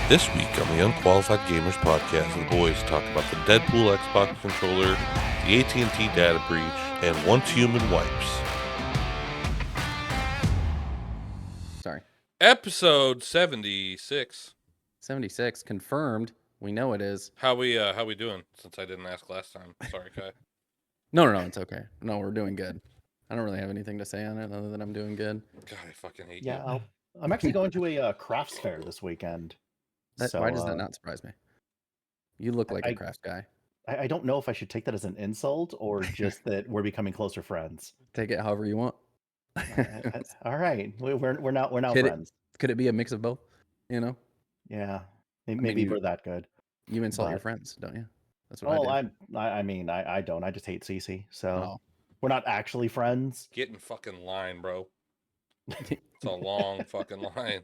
This week on the Unqualified Gamers podcast, the boys talk about the Deadpool Xbox controller, the AT&T data breach, and Once Human wipes. Sorry. Episode 76. 76 confirmed. We know it is. How we doing? Since I didn't ask last time. Sorry, Kai. No, it's okay. No, we're doing good. I don't really have anything to say on it other than I'm doing good. God, I fucking hate Yeah, you. I'm actually going to a crafts fair this weekend. Why does that not surprise me? You look like a I- crafts guy. I don't know if I should take that as an insult or just that we're becoming closer friends. Take it however you want. All right, we're now Could it- friends. Could it be a mix of both? You know, Yeah, mean, maybe you- we're that good. you insult your But- friends, don't you? That's what Well, I do. I don't. I just hate Cece. So Oh. we're not actually friends. Get in fucking line, bro. It's a long fucking line.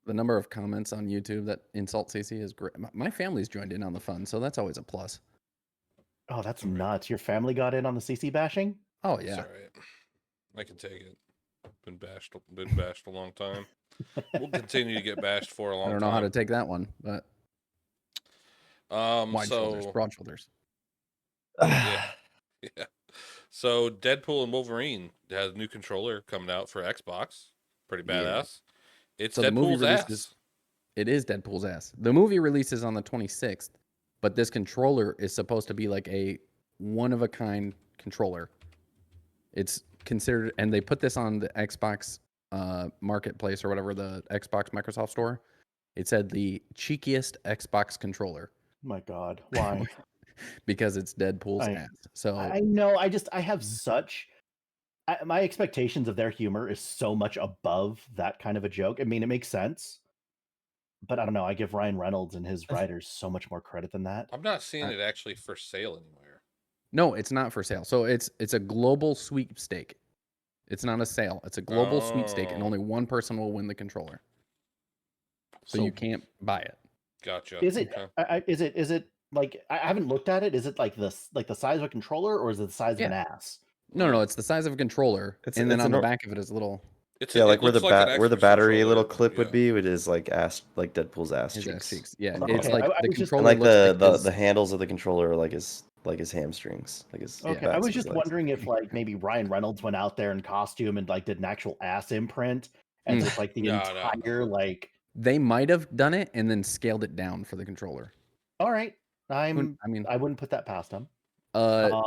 The number of comments on YouTube that insult CC is great. My family's joined in on the fun, so that's always a plus. Oh, that's nuts. Your family got in on the CC bashing? Oh It's yeah. all right. I can take it. Been bashed a long time. We'll continue to get bashed for a long I time. don't know how to take that one, but wide shoulders, So broad shoulders. yeah. So Deadpool and Wolverine has a new controller coming out for Xbox. Pretty Yeah. badass. It's So the movie Deadpool's releases- ass. It is Deadpool's ass. The movie releases on the 26th, but this controller is supposed to be like a one-of-a-kind controller. It's considered, and they put this on the Xbox marketplace or whatever, the Xbox Microsoft store. It said the cheekiest Xbox controller My God, why? because it's Deadpool's I- ass. So I know. I have such. My expectations of their humor is so much above that kind of a joke. I mean, it makes sense, but I don't know. I give Ryan Reynolds and his writers so much more credit than that. I'm not seeing it actually for sale anywhere. no, it's not for sale. So it's a global sweepstake. It's not a sale. It's a global sweepstake, and Oh. only one person will win the controller. So you can't buy it. Gotcha. Is it? Okay. Is it like I haven't looked at it? Is it like the size of a controller, or is it the size of an ass? No, it's the size of a controller, and then It's on the a nor- back of it is a little It's Yeah, it like where the looks like an where the Xbox battery controller. little clip would Yeah. be, it is like Deadpool's ass his cheeks. ass cheeks. Yeah, Okay, it's like I the was just- controller And like looks the like the handles of the controller are like his hamstrings, like his. Okay, backs I of was his just legs. wondering if like maybe Ryan Reynolds went out there in costume and like did an actual ass imprint, and so it's like the No. entire like. They might have done it and then scaled it down for the controller. All right, I mean, I wouldn't put that past him. uh,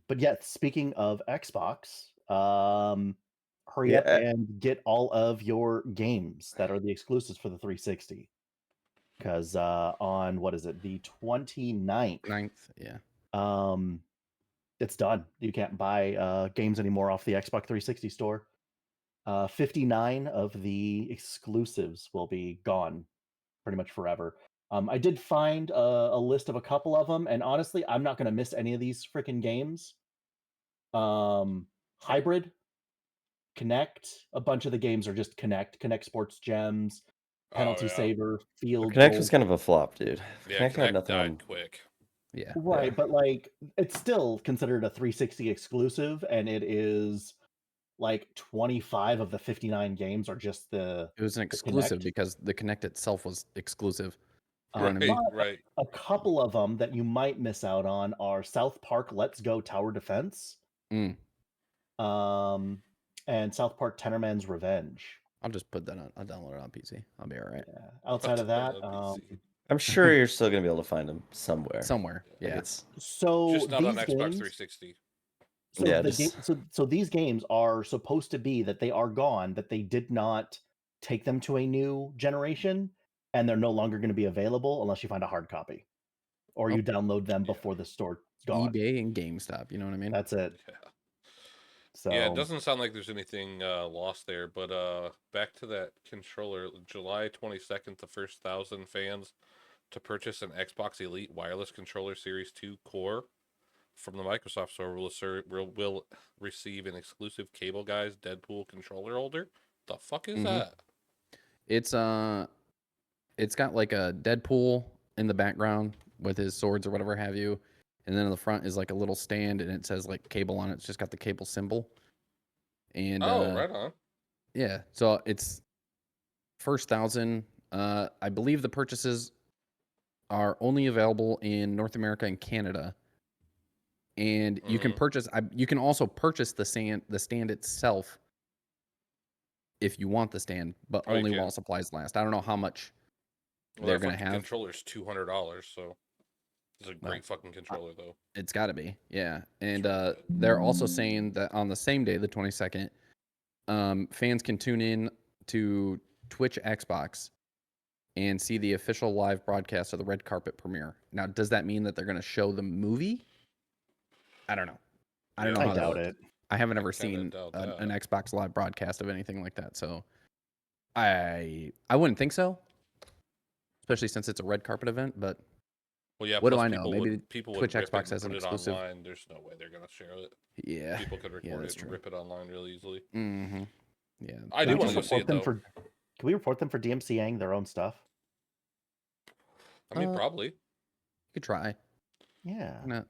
But yet, speaking of Xbox, hurry up Yeah. and get all of your games that are the exclusives for the 360. Because on what is it, the 29th, 9th, yeah. it's done. You can't buy games anymore off the Xbox 360 store. 59 of the exclusives will be gone pretty much forever. I did find a list of a couple of them, and honestly, I'm not going to miss any of these freaking games. Hybrid, Connect, a bunch of the games are just Connect Sports Gems, Penalty Oh, yeah. Saver, Field Connect Goal. was kind of a flop, dude. Yeah, Connect had Connect nothing died on. quick. Yeah. Right, Yeah. but like it's still considered a 360 exclusive, and it is like 25 of the 59 games are just the It was an exclusive Kinect. because the Connect itself was exclusive. Right, Right. right. A couple of them that you might miss out on are South Park Let's Go Tower Defense, Mm. and South Park Tenderman's Revenge. I'll just put that on. I'll download it on PC. I'll be all right. Yeah. Outside of that, On PC. I'm sure you're still gonna be able to find them somewhere. Somewhere. Like, Yeah. it's so Just not these on Xbox games, 360. so, Yeah, the just- so these games are supposed to be that they are gone, that they did not take them to a new generation, and they're no longer going to be available unless you find a hard copy or you download them Yeah. before the store's gone. eBay and GameStop. You know what I mean? That's it. Yeah. So Yeah, it doesn't sound like there's anything lost there, but back to that controller, July 22nd, the first 1,000 fans to purchase an Xbox Elite Wireless Controller Series 2 Core from the Microsoft Store will receive an exclusive Cable Guys Deadpool controller holder. The fuck is Mhm. that? It's got like a Deadpool in the background with his swords or whatever have you, and then in the front is like a little stand and it says like cable on it. It's just got the cable symbol. And Oh, right on. yeah, so it's first 1,000 I believe the purchases are only available in North America and Canada. And you can purchase. You can also purchase the stand itself if you want the stand, but Oh, you only can. while supplies last. I don't know how much Well, they're that gonna fucking have. controller's $200, so it's a great fucking controller though. It's got to be, yeah. And really good. they're also saying that on the same day, the 22nd, fans can tune in to Twitch Xbox and see the official live broadcast of the red carpet premiere. Now, does that mean that they're going to show the movie? I don't know. I don't know. I how that doubt works. it. I haven't I ever kinda seen doubt an that. Xbox live broadcast of anything like that, so I wouldn't think so, especially since it's a red carpet event. But Well, yeah. what do Plus, I know? Maybe people Twitch would rip Xbox it has and an put it exclusive. online. There's no way they're gonna share it. Yeah, People could record that's it and true. rip it online really easily. Mm-hmm. Yeah, I Can do we want just to go see report it them though. for? Can we report them for DMCAing their own stuff? I mean, Uh, probably. You could try. Yeah, Why not?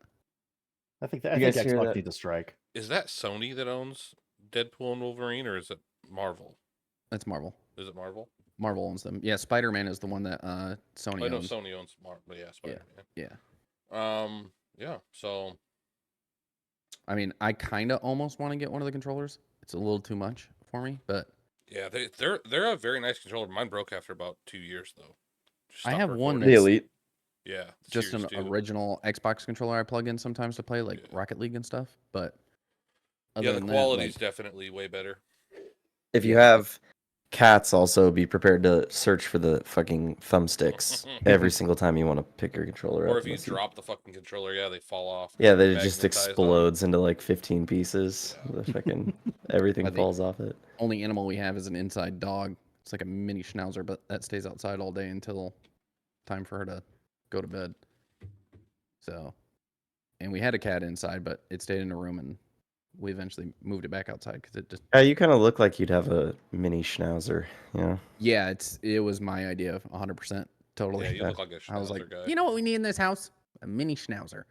I think You I think guys hear Xbox that? needs a strike. Is that Sony that owns Deadpool and Wolverine, or is it Marvel? That's Marvel. Is it Marvel? Marvel owns them. Yeah, Spider-Man is the one that Sony I know owns. Sony owns Marvel, but yeah, Spider-Man. Yeah. Yeah. So I mean, I kind of almost want to get one of the controllers. It's a little too much for me, but yeah, they're a very nice controller. Mine broke after about 2 years though. Just I stopped have one The that's Elite. Yeah, the just Series an 2. original Xbox controller I plug in sometimes to play like Yeah. Rocket League and stuff. But Yeah, other the than quality's that, definitely way better. If you Yeah. have cats, also be prepared to search for the fucking thumbsticks every single time you want to pick your controller Or up. if you drop the fucking controller, yeah, they fall off. Yeah, They're that it just magnetized on. explodes into like 15 pieces. Yeah. The fucking everything I think- falls off it. only animal we have is an inside dog. It's like a mini schnauzer, but that stays outside all day until time for her to go to bed. So, and we had a cat inside, but it stayed in a room, and we eventually moved it back outside because it just. Yeah, you kind of look like you'd have a mini schnauzer. Yeah. Yeah, it was my idea, 100%, totally. Yeah, you look like a I was like, Schnauzer guy. you know what we need in this house? A mini schnauzer.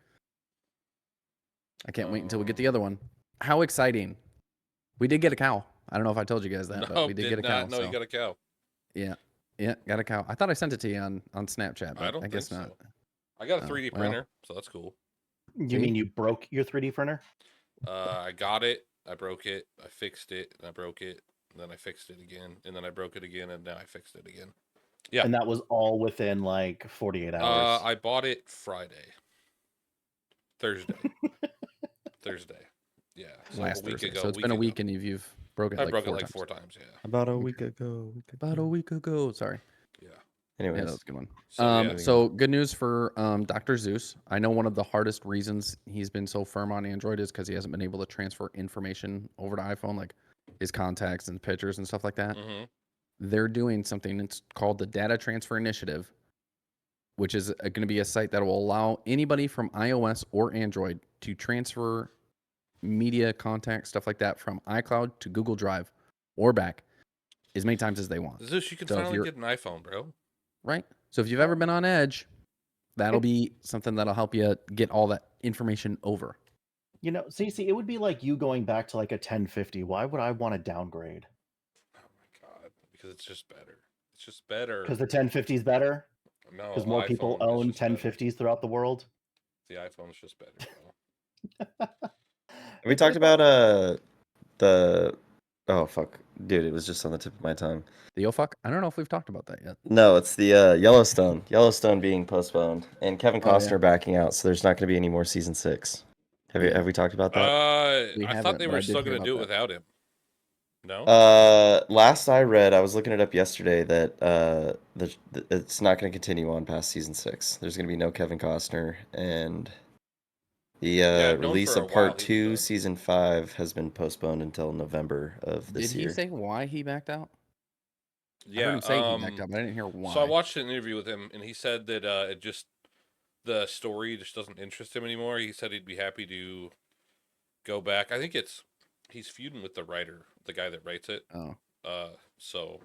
I can't wait until we get the other one. How exciting! We did get a cow. I don't know if I told you guys that, No, but we did get a cow. not know so. you got a cow. Yeah, got a cow. I thought I sent it to you on Snapchat, but I don't guess think not. so. I got a Oh, 3D well. printer, so that's cool. You mean you broke your 3D printer? I got it, I broke it, I fixed it, and I broke it, and then I fixed it again, and then I broke it again, and now I fixed it again. Yeah. And that was all within like 48 hours. I bought it Thursday. Yeah. So Last a week Thursday. ago. So it's been a ago. week, and you've broken it I like broke it four like times. 4 times. Yeah. About a week ago. About a week ago. Sorry. Yeah. Anyways, Yeah, that was a good one. So, yeah. So good news for DrZusse. I know one of the hardest reasons he's been so firm on Android is because he hasn't been able to transfer information over to iPhone, like his contacts and pictures and stuff like that. Mm-hmm. They're doing something that's called the Data Transfer Initiative, which is going to be a site that will allow anybody from iOS or Android to transfer media, contact, stuff like that from iCloud to Google Drive or back as many times as they want. Zeus, you can So if finally you're- get an iPhone, bro. Right? So if you've ever been on edge, that'll be something that'll help you get all that information over. You know, CC, it would be like you going back to like a 1050. Why would I want to downgrade? Oh my god, because it's just better. It's just better. Because the 1050 is better? No, Because more people iPhone is own just better. 1050s throughout the world? The iPhone's just better, bro. have we talked about the oh fuck, dude, it was just on the tip of my tongue. The fuck? I don't know if we've talked about that yet. No, it's the Yellowstone being postponed, and Kevin Oh, yeah. Costner backing out, so there's not going to be any more season 6. Have we talked about that? We I haven't, thought they but were I did still hear going to do it about without him. No? Last I read, I was looking it up yesterday that it's not going to continue on past season 6. There's going to be no Kevin Costner, and the known release for a of while part he was 2, done. season 5 has been postponed until November of this Did year. he say why he backed out? I Yeah. heard him say he backed out, but I didn't hear why. So I watched an interview with him, and he said that the story just doesn't interest him anymore. He said he'd be happy to go back. I think he's feuding with the writer, the guy that writes it. Oh. So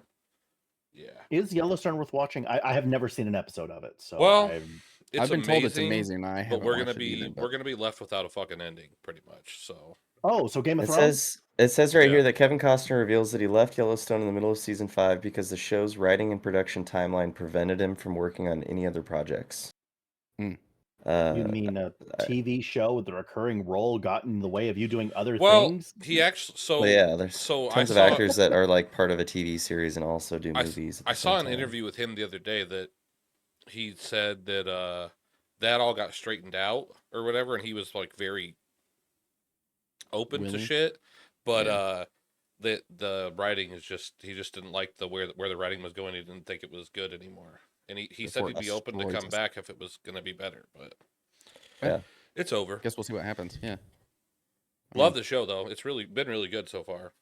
yeah. Is Yellowstone worth watching? I have never seen an episode of it. So Well, I'm- It's I've been amazing, told it's amazing. I but haven't we're watched gonna it be either, but- we're gonna be left without a fucking ending, pretty much. So Oh, so Game of It Thrones? says right Yeah. here that Kevin Costner reveals that he left Yellowstone in the middle of season 5 because the show's writing and production timeline prevented him from working on any other projects. Hmm. You mean a TV show with a recurring role got in the way of you doing other Well, things? he actually Well, yeah, there's so tons I of saw actors that are like part of a TV series and also do movies. At I the saw same an time. interview with him the other day that he said that that all got straightened out or whatever, and he was like very open to Willing? shit, but Yeah. the writing is just he just didn't like the where the writing was going. He didn't think it was good anymore, and he said Before he'd it be open to destroys come us. back if it was going to be better, but Yeah. it's over. Guess we'll see what happens. Yeah. Love the show though; it's really been really good so far.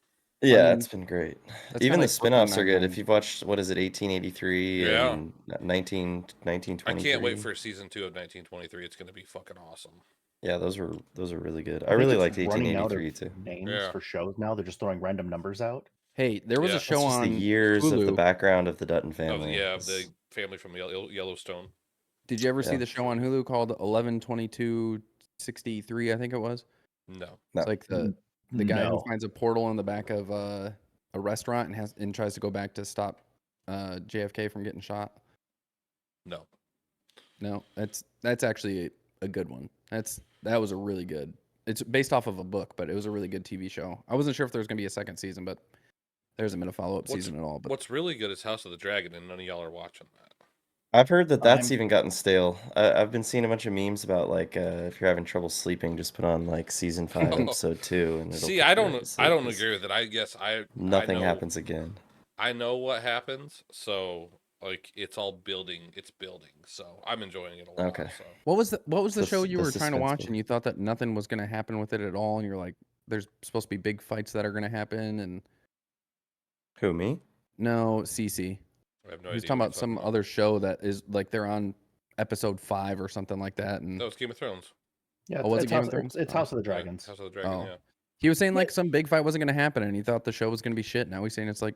Yeah, mean, it's been great. that's Even kinda the like Brooklyn spin-offs are good. If Nine-Nine. you've watched, what is it, 1883 Yeah. and 1923. I can't wait for season 2 of 1923. It's going to be fucking awesome. Yeah, those were really good. I think really it's liked running out of 1883 too. names Yeah. for shows now. They're just throwing random numbers out. Hey, there was Yeah. a That's show That's just the on years of the Hulu. background of the Dutton Oh family. yeah, It's- the family from Yellowstone. Did you ever see Yeah. the show on Hulu called 11/22/63? I think it was. No. No. It's like the guy who No. finds a portal in the back of a restaurant and tries to go back to stop JFK from getting shot. No. No, that's actually a good one. That was a really good. It's based off of a book, but it was a really good TV show. I wasn't sure if there was gonna be a second season, but there hasn't been a follow-up season at all. But What's really good is House of the Dragon, and none of y'all are watching that. I've heard that that's I'm- even gotten stale. I've been seeing a bunch of memes about like if you're having trouble sleeping, just put on like season 5, episode 2, and it'll See, put I you don't right to sleep, I don't 'cause agree with it. I guess Nothing I know, happens again. I know what happens, so like it's all building. It's building, so I'm enjoying it a lot. Okay. So. what was the The show s- you the were trying to suspense watch building. and you thought that nothing was gonna happen with it at all, and you're like, there's supposed to be big fights that are gonna happen, and Who, me? no, CC. I have no He was idea. talking what about you're some other show that is like they're on episode 5 or something like that, and That was Game of Thrones. Yeah, Oh, was it it's Game House, of Thrones? it's Oh. House of the Yeah, Dragons. House of the Dragon. Oh. Yeah. he was saying like some big fight wasn't gonna happen, and he thought the show was gonna be shit. Now he's saying it's like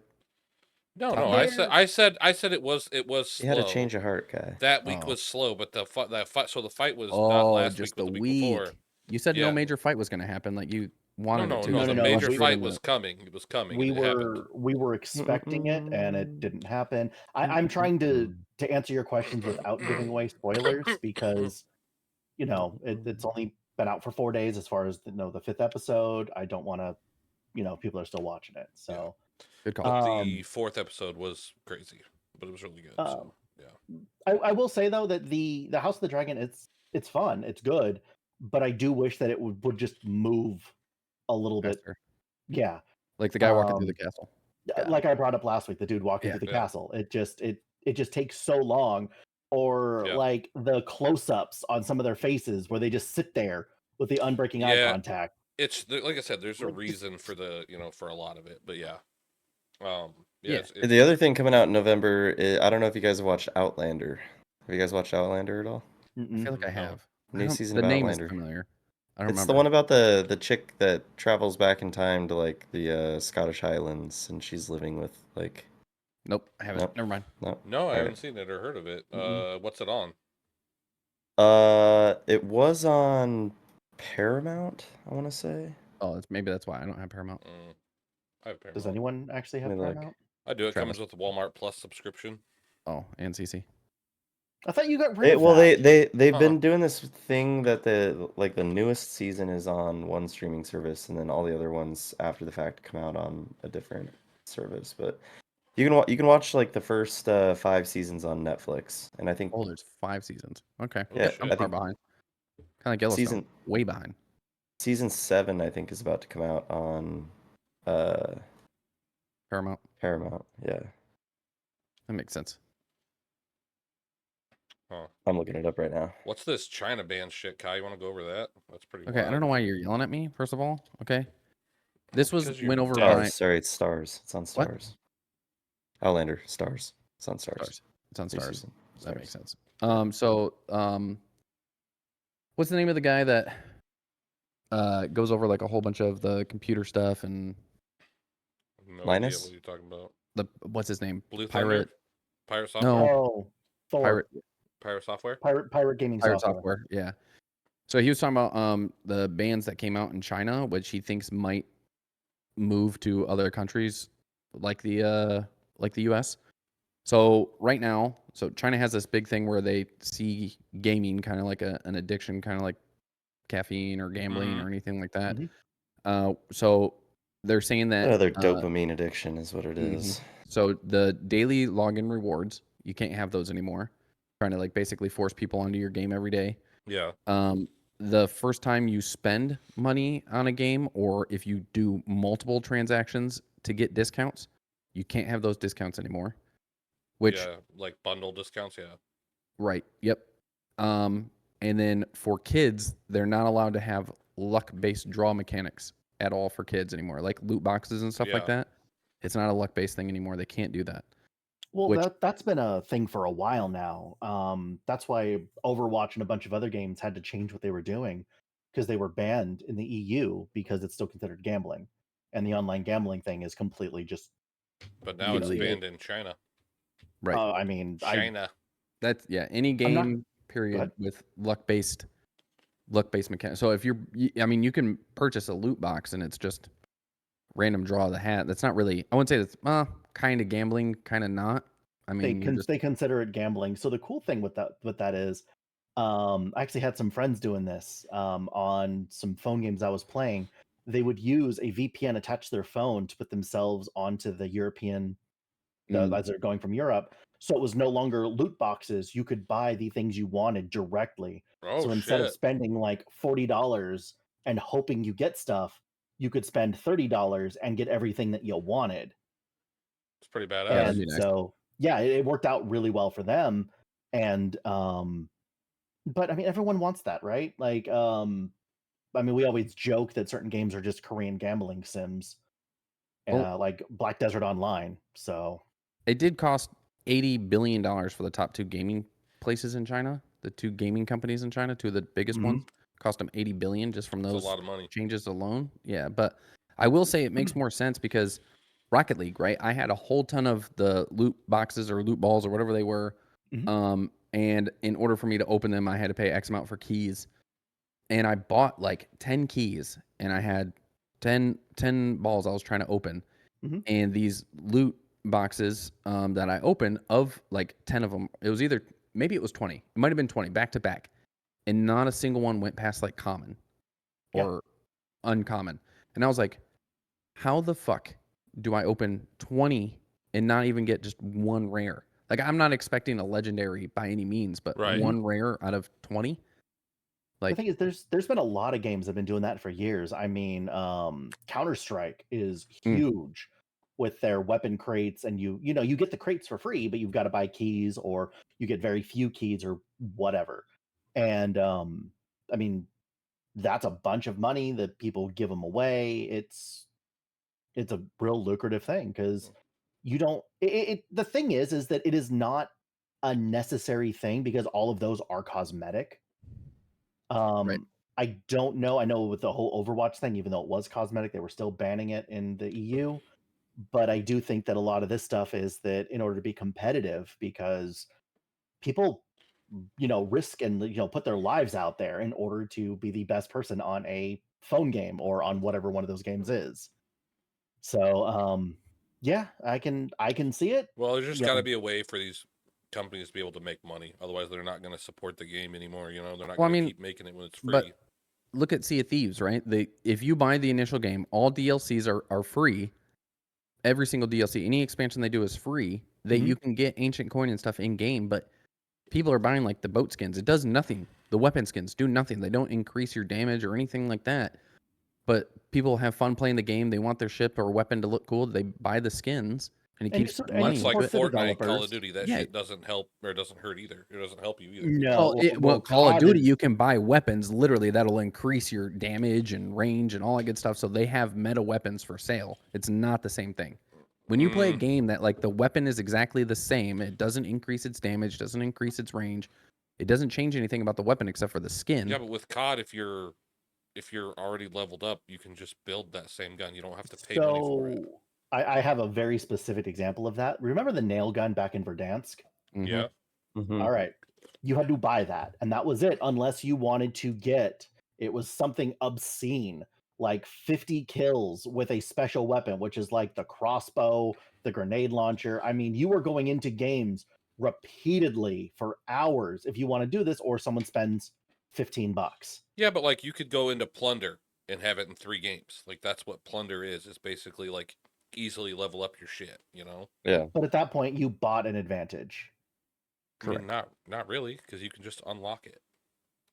No, Top no. Gear. I said it was You slow. had a change of heart, guy. That week Oh. was slow, but the fight. So the fight was not last just week, but the the week week. before. You said no Yeah. major fight was gonna happen, like you wanted No, it to. no. No, The no, no, major we- fight was coming. It was coming. We and it happened. were expecting it, and it didn't happen. I'm trying to answer your questions without giving away spoilers because it's only been out for 4 days as far as the 5th episode. I don't want to, people are still watching it. So Good call. But the 4th episode was crazy, but it was really good. So yeah. I will say though that the House of the Dragon, it's fun, it's good, but I do wish that it would just move a little bit. Faster. Yeah, Like the guy walking through the castle. Yeah. like I brought up last week, the dude walking Yeah. through the Yeah. castle. It just takes so long, or Yeah. like the close-ups on some of their faces where they just sit there with the unbreaking eye Yeah. contact. It's like I said. There's a Like, reason for the for a lot of it, but yeah. Yeah. It's, The other thing coming out in November, I don't know if you guys have watched Outlander. Have you guys watched Outlander at all? I Mm-mm. feel like I No. have. New season the of name Outlander. is familiar. I don't It's remember. the one about the chick that travels back in time to like the Scottish Highlands, and she's living with like Nope, I haven't. Nope. Never mind. no. no, I All haven't right. seen it or heard of it. Mhm. What's it on? It was on Paramount, I want to say. Oh, maybe that's why I don't have Paramount. I have Paramount. Does anyone actually have Let me look. Paramount? I do. It Travis. comes with the Walmart Plus subscription. Oh, and CC. I thought you got rid of Well, that. they've Huh. been doing this thing that the newest season is on one streaming service, and then all the other ones after the fact come out on a different service. But you can watch like the first 5 seasons on Netflix, and I think Oh, there's 5 seasons. Okay. Oh, Yeah, shit. I'm I far think behind. Kind of Yellowstone. season Way behind. season 7 I think is about to come out on Paramount. Paramount. Yeah, That makes sense. Huh. I'm looking it up right now. What's this China band shit, Kai? You want to go over that? That's pretty. Okay, I don't know why you're yelling at me, first of all. Okay. This was Because you're went over deaf. by Sorry, it's Stars. It's on What? Stars. Outlander, Stars. It's on Stars. Stars. It's on New Stars. season, That makes Stars. sense. What's the name of the guy that goes over like a whole bunch of the computer stuff and No Linus? idea what you're talking about. what's his name? Blue Pirate. Thunder? Pirate Software? No. Oh, Thor. Pirate Pirate Software? Pirate gaming Pirate software. software. Yeah. So he was talking about the bans that came out in China, which he thinks might move to other countries like the US. So right now, so China has this big thing where they see gaming kind of like an addiction, kind of like caffeine or gambling or anything like that. So they're saying that Another dopamine addiction is what it mhm. is. So the daily login rewards, you can't have those anymore. Trying to like basically force people onto your game every day. Yeah. The first time you spend money on a game, or if you do multiple transactions to get discounts, you can't have those discounts anymore. Which yeah, like bundle discounts. Yeah. right, yep. And then for kids, they're not allowed to have luck-based draw mechanics at all for kids anymore, like loot boxes and stuff like Yeah. that. It's not a luck-based thing anymore. They can't do that. Well, Which that's been a thing for a while now. That's why Overwatch and a bunch of other games had to change what they were doing because they were banned in the EU because it's still considered gambling, and the online gambling thing is completely just. But now it's Illegal. banned in China. right. I mean, China. That's any I'm not- game period ahead. with luck-based mechanics. So if I mean, you can purchase a loot box and it's just random draw of the hat. That's not really. I wouldn't say that's kind of gambling, kind of not. I mean, they consider it gambling. So the cool thing with that is, I actually had some friends doing this on some phone games I was playing. They would use a VPN attached to their phone to put themselves onto the European as they're going from Europe. So it was no longer loot boxes. You could buy the things you wanted directly. Oh So instead of shit. spending like $40 and hoping you get stuff, you could spend $30 and get everything that you wanted. It's pretty badass. that'd And be nice. so yeah, it worked out really well for them. And but I mean everyone wants that, right? Like I mean we always joke that certain games are just Korean gambling sims. Well- Like Black Desert Online. So It did cost $80 billion for the top two gaming places in China. The two gaming companies in China, two of the biggest Mhm. ones, cost them $80 billion just from It's a those lot of money. changes alone. Yeah, but I will say it makes more sense because Rocket League, right? I had a whole ton of the loot boxes or loot balls or whatever they were. Mhm. And in order for me to open them, I had to pay X amount for keys. And I bought like 10 keys and I had 10 balls I was trying to open. Mhm. And these loot boxes that I opened, of like 10 of them, it was either, maybe it was 20. It might have been 20 back to back. And not a single one went past like common Yeah. or uncommon. And I was like, how the fuck do I open 20 and not even get just one rare? Like, I'm not expecting a legendary by any means, but Right. one rare out of 20? The Like, thing is, there's been a lot of games that have been doing that for years. I mean, Counter-Strike is huge with their weapon crates, and you get the crates for free, but you've got to buy keys, or you get very few keys or whatever. And I mean, that's a bunch of money that people give them away. It's a real lucrative thing because you don't. The thing is that it is not a necessary thing because all of those are cosmetic. Right. I don't know. I know with the whole Overwatch thing, even though it was cosmetic, they were still banning it in the EU. But I do think that a lot of this stuff is that in order to be competitive, because people, risk and put their lives out there in order to be the best person on a phone game or on whatever one of those games is. So, yeah, I can see it. Well, there's just Yeah. got to be a way for these companies to be able to make money. Otherwise, they're not going to support the game anymore. They're not Well, I going to mean, keep making it when it's free. but look at Sea of Thieves, right? If you buy the initial game, all DLCs are free. Every single DLC, any expansion they do is free. That Mhm. you can get ancient coin and stuff in game, but people are buying like the boat skins. It does nothing. The weapon skins do nothing. They don't increase your damage or anything like that. But people have fun playing the game. They want their ship or weapon to look cool. They buy the skins, and it And you keeps sup- putting and money you That's into like it. support the Fortnite, Call developers. of Duty. That Yeah. shit doesn't help or doesn't hurt either. It doesn't help you either. No, Well, Call of COD Duty, is- you can buy weapons literally that'll increase your damage and range and all that good stuff. So they have meta weapons for sale. It's not the same thing. When you play a game that like the weapon is exactly the same, it doesn't increase its damage, doesn't increase its range, it doesn't change anything about the weapon except for the skin. Yeah, but with COD, if you're already leveled up, you can just build that same gun. You don't have to pay money for it. So I have a very specific example of that. Remember the nail gun back in Verdansk? Mhm. Yeah. Mhm. All right. you had to buy that, and that was it, unless you wanted to get, it was something obscene, like 50 kills with a special weapon, which is like the crossbow, the grenade launcher. I mean, you were going into games repeatedly for hours if you want to do this, or someone spends $15. Yeah, but like you could go into Plunder and have it in 3 games. Like that's what Plunder is. It's basically like easily level up your shit, you know? Yeah. But at that point, you bought an advantage. I mean, not really, because you can just unlock it.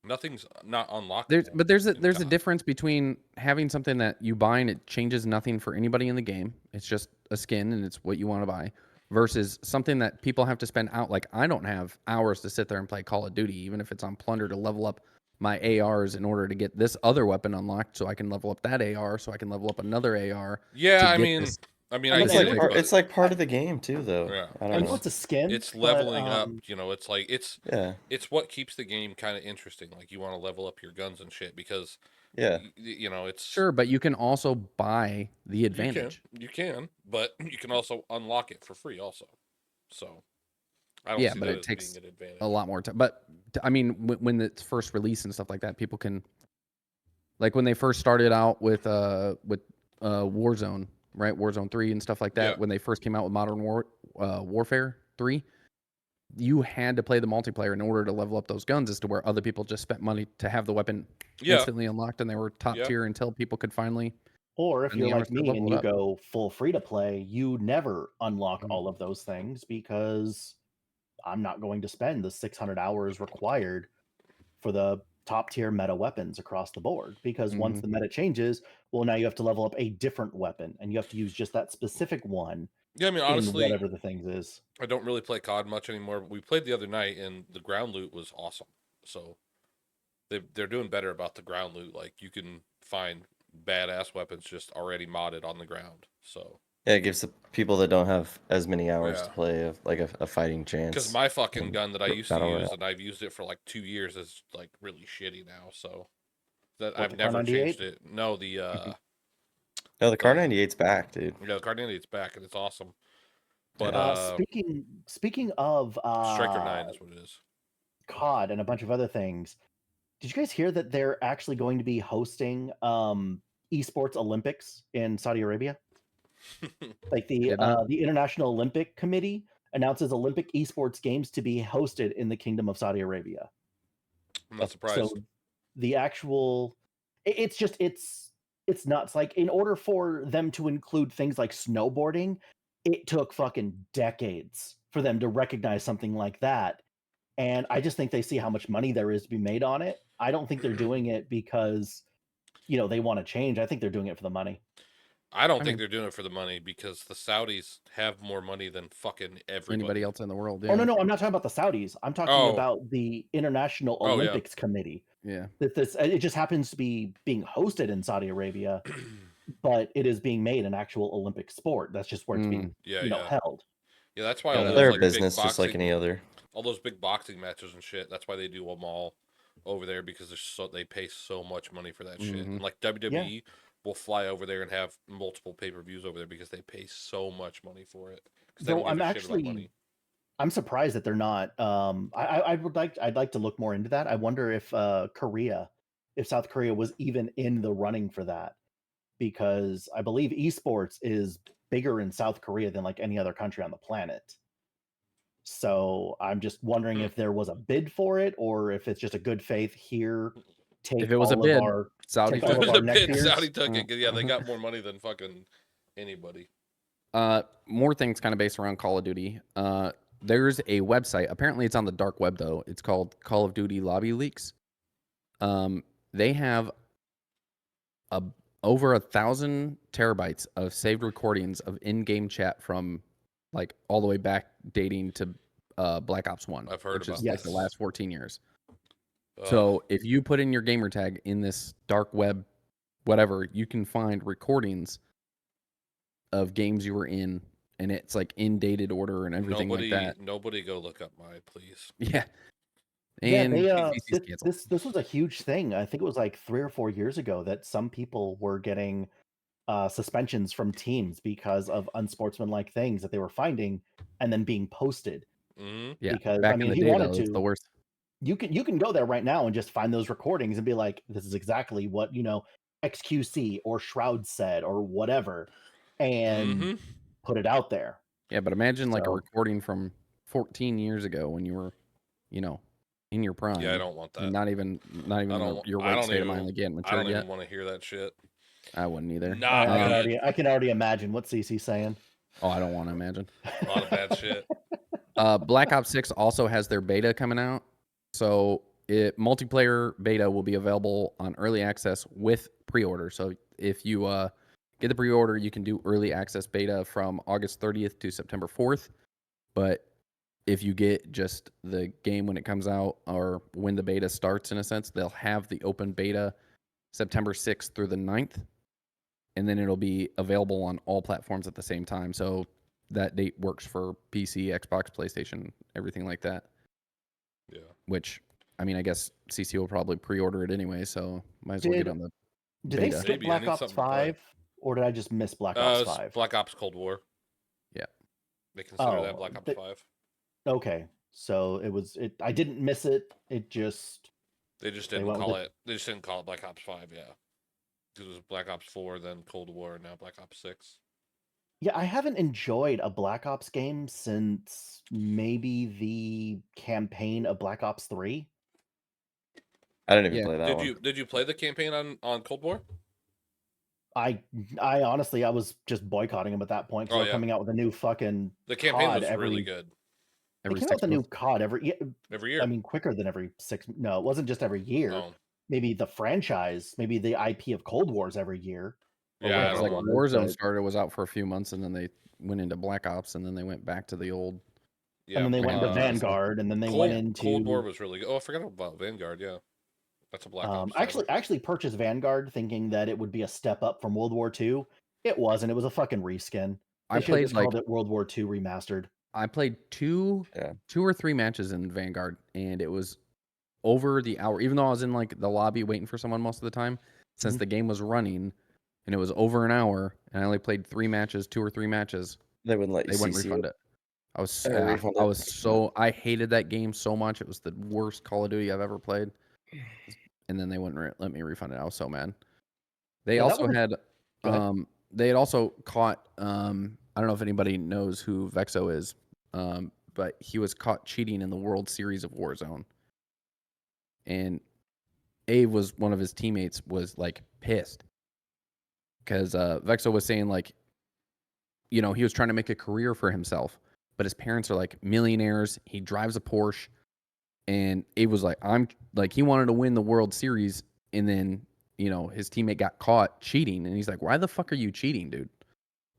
Nothing's not unlockable. There's in a COD. difference between having something that you buy and it changes nothing for anybody in the game. It's just a skin and it's what you want to buy, versus something that people have to spend out. Like I don't have hours to sit there and play Call of Duty, even if it's on Plunder, to level up my ARs in order to get this other weapon unlocked, so I can level up that AR, so I can level up another AR. Yeah, to I get mean, this. I It's get like it, but it's like part of the game too, though. Yeah. I I don't know know. it's a skin. it's but, leveling up. You know, it's like Yeah, it's what keeps the game kind of interesting. Like you want to level up your guns and shit because yeah. you know it's Sure, but you can also buy the advantage. You can, but you can also unlock it for free also. So I don't Yeah, see but that it as takes being an advantage. a lot more time. But I mean, when it's first released and stuff like that, people can, like when they first started out with Warzone, right? Warzone 3 and stuff like that. Yeah. When they first came out with Modern Warfare 3, you had to play the multiplayer in order to level up those guns, as to where other people just spent money to have the weapon Yeah. instantly unlocked, and they were top Yeah. tier until people could finally. Or if And you're the like hours to me level and it you up. go full free to play, you never unlock Mhm. all of those things because I'm not going to spend the 600 hours required for the top tier meta weapons across the board. Because once Mhm. the meta changes, well, now you have to level up a different weapon and you have to use just that specific one Yeah, I mean, in honestly, whatever the things is. I don't really play COD much anymore. But we played the other night, and the ground loot was awesome. So they're doing better about the ground loot. Like you can find badass weapons just already modded on the ground. So Yeah, it gives the people that don't have as many hours to Yeah. play a fighting chance. because my fucking in gun that I used to Battle use, Royale. and I've used it for like 2 years, is like really shitty now. So that What, I've the never Kar98? changed it. No, the No, the Kar98's back, dude. yeah, the Cardinali's back, and it's awesome. But Yeah. Speaking of Striker 9 is what it is. COD and a bunch of other things, did you guys hear that they're actually going to be hosting esports Olympics in Saudi Arabia? Like Did not. the International Olympic Committee announces Olympic esports games to be hosted in the Kingdom of Saudi Arabia. I'm not surprised. So the actual, it's nuts. Like in order for them to include things like snowboarding, it took fucking decades for them to recognize something like that. And I just think they see how much money there is to be made on it. I don't think they're doing it because, they want to change. I think they're doing it for the money. I don't I think mean- they're doing it for the money because the Saudis have more money than fucking everybody. Anybody else in the world? Oh Yeah. no, I'm not talking about the Saudis. I'm talking Oh. about the International Oh, yeah. Olympics Committee. Yeah. That it just happens to be being hosted in Saudi Arabia, but it is being made an actual Olympic sport. That's just where it's being Yeah, held. Yeah, that's why Yeah, all that's those They're like a big business just like boxing, any other. all those big boxing matches and shit. That's why they do them all over there because they pay so much money for that shit. Mhm. And like WWE will fly over there and have multiple pay-per-views over there because they pay so much money for it. Because they Though don't give a shit about money. I'm surprised that they're not. I'd like to look more into that. I wonder if South Korea was even in the running for that, because I believe esports is bigger in South Korea than like any other country on the planet. So I'm just wondering if there was a bid for it, or if it's just a good faith here. If it was a all bid, of our Saudi. take all There's of our a neck bid, beers. Saudi took it 'cause, yeah, they got more money than fucking anybody. More things kind of based around Call of Duty. There's a website. Apparently, it's on the dark web though. It's called Call of Duty Lobby Leaks. They have over 1,000 terabytes of saved recordings of in-game chat from like all the way back dating to Black Ops 1. I've heard which about is like this. the last 14 years. So if you put in your gamer tag in this dark web, whatever, you can find recordings of games you were in, and it's like in dated order and everything like that. Nobody go look up my, please. Yeah. Yeah, And PCC's canceled. this was a huge thing. I think it was like 3 or 4 years ago that some people were getting suspensions from teams because of unsportsmanlike things that they were finding and then being posted. Mm-hmm. Yeah. Because Back I mean, in the if he day, wanted though, it's the to, worst. you can go there right now and just find those recordings and be like, this is exactly what XQC or Shroud said or whatever, and put it out there. Yeah, but imagine like a So- recording from 14 years ago when you were, in your prime. Yeah, I don't want that. And not even your right state of mind again I matured don't yet. even want to hear that shit. I wouldn't either. Nah, I can already imagine what CC's saying. Oh, I don't want to imagine. A lot of bad shit. Black Ops 6 also has their beta coming out. So multiplayer beta will be available on early access with pre-order. So if you get the pre-order, you can do early access beta from August 30th to September 4th. But if you get just the game when it comes out or when the beta starts, in a sense, they'll have the open beta September 6th through the 9th. And then it'll be available on all platforms at the same time. So that date works for PC, Xbox, PlayStation, everything like that. Yeah. Which, I mean, I guess CC will probably pre-order it anyway, so might as well get on the Did they beta. skip Maybe, I Black need Ops something to play. 5, or did I just miss Black Ops It's 5? Black Ops Cold War. Yeah. They consider that Black Ops 5. Okay, so I didn't miss it. It just They just They didn't went call with it. They just didn't call it Black Ops 5. Yeah. It was Black Ops 4, then Cold War, and now Black Ops 6. Yeah, I haven't enjoyed a Black Ops game since maybe the campaign of Black Ops 3. I didn't even Yeah. play that one. Did you play the campaign on Cold War? I honestly, I was just boycotting them at that point because Oh, they're yeah. coming out with a new fucking The campaign COD was every. really good. They Every came out 6 with a new months. COD every. Every year. I mean, quicker than every 6. No, it wasn't just every year. No. Maybe the franchise, maybe the IP of Cold War's every year. or Yeah, I whatever don't like it know. was, Warzone but- started, was out for a few months, and then they went into Black Ops, and then they went back to the old. Yeah, and then they went into uh, Vanguard, and then they Cold, went into Cold War was really good. Oh, I forgot about Vanguard. Yeah, that's a Black Ops. I actually purchased Vanguard thinking that it would be a step up from World War II. It wasn't. It was a fucking reskin. They I should've played just called it World War II remastered. I played two or three matches in Vanguard, and it was over the hour. Even though I was in like the lobby waiting for someone most of the time, since the game was running, and it was over an hour, and I only played 2 or 3 matches. They wouldn't let you. They wouldn't CC refund it. I was refund I it. was so I hated that game so much. It was the worst Call of Duty I've ever played. And then they wouldn't let me refund it. I was so mad. They Yeah, that also one- had Go ahead. they had also caught I don't know if anybody knows who Vexoh is, but he was caught cheating in the World Series of Warzone. And Abe was one of his teammates was like pissed because Vexoh was saying like, he was trying to make a career for himself, but his parents are like millionaires. He drives a Porsche, and Abe was like, he wanted to win the World Series, and then his teammate got caught cheating, and he's like, why the fuck are you cheating, dude?